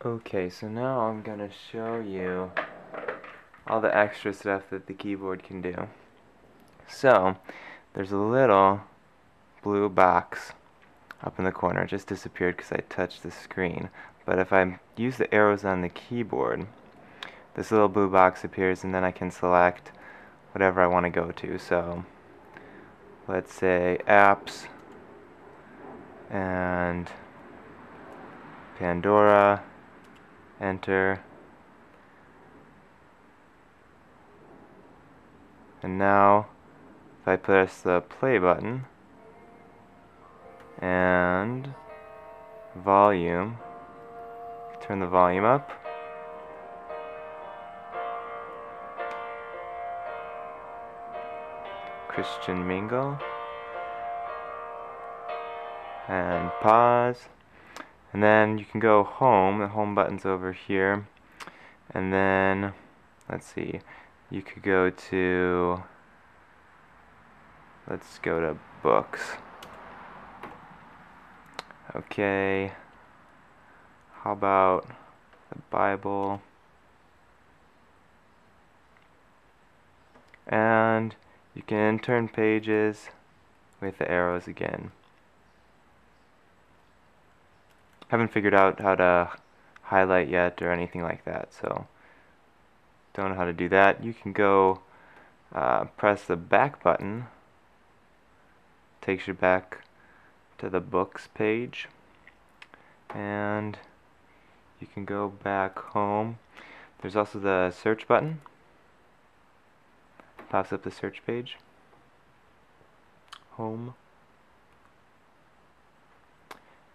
Okay, so now I'm gonna show you all the extra stuff that the keyboard can do. So, there's a little blue box up in the corner. It just disappeared because I touched the screen. But if I use the arrows on the keyboard, this little blue box appears and then I can select whatever I want to go to. So, let's say apps and Pandora, enter. And now, if I press the play button and volume, turn the volume up, Christian Mingle, and pause, and then you can go home. The home button's over here, and then let's see, you could go to, let's go to books. Okay, how about the Bible? And you can turn pages with the arrows again. Haven't figured out how to highlight yet or anything like that, so don't know how to do that. You can go press the back button, takes you back to the books page, and you can go back home. There's also the search button, pops up the search page, home,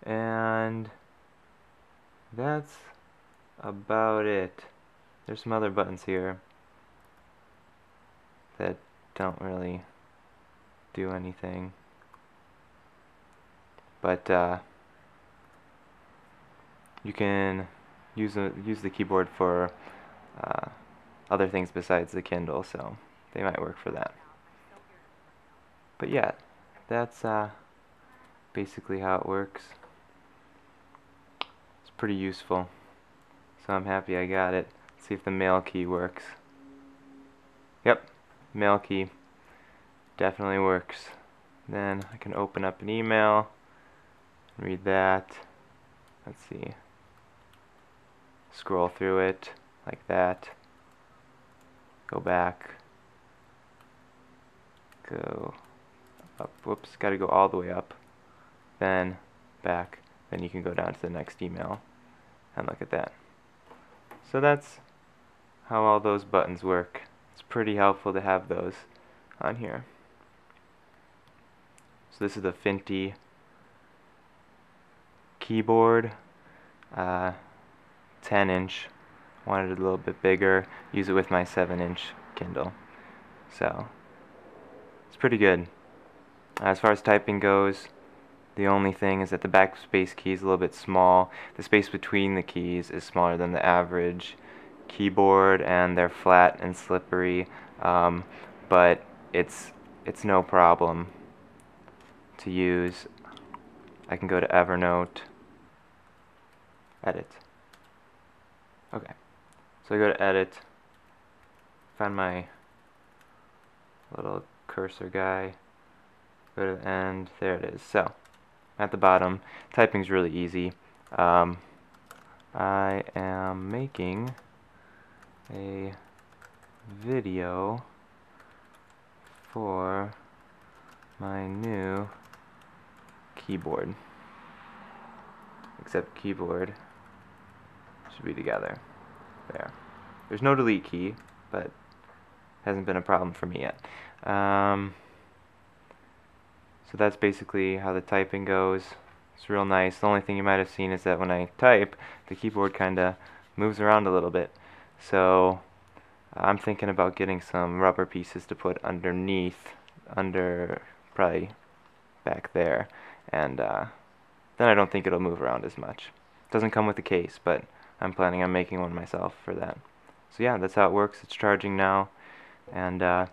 and that's about it. There's some other buttons here that don't really do anything, but you can use the keyboard for other things besides the Kindle, so they might work for that. But yeah, that's basically how it works. It's pretty useful, so I'm happy I got it. Let's see if the mail key works. Yep, mail key definitely works. Then I can open up an email, read that. Let's see, scroll through it like that, go back, go up, whoops, gotta go all the way up, then back, then you can go down to the next email and look at that. So that's how all those buttons work. It's pretty helpful to have those on here. So this is the Fintie keyboard, 10-inch. Wanted it a little bit bigger. Use it with my 7-inch Kindle. So it's pretty good. As far as typing goes, the only thing is that the backspace key is a little bit small. The space between the keys is smaller than the average keyboard, and they're flat and slippery. But it's no problem to use. I can go to Evernote, edit. Okay, so I go to edit, find my little cursor guy, go to the end, there it is. So at the bottom, typing's really easy. I am making a video for my new keyboard, except keyboard should be together. There. There's no delete key, but hasn't been a problem for me yet. So that's basically how the typing goes. It's real nice. The only thing you might have seen is that when I type, the keyboard kinda moves around a little bit. So I'm thinking about getting some rubber pieces to put underneath, under probably back there, and then I don't think it'll move around as much. It doesn't come with the case, but I'm planning on making one myself for that. So yeah, that's how it works. It's charging now, and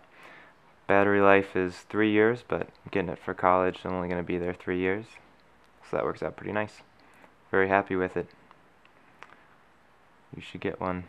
battery life is 3 years, but I'm getting it for college. I'm only going to be there 3 years, so that works out pretty nice. Very happy with it. you should get one.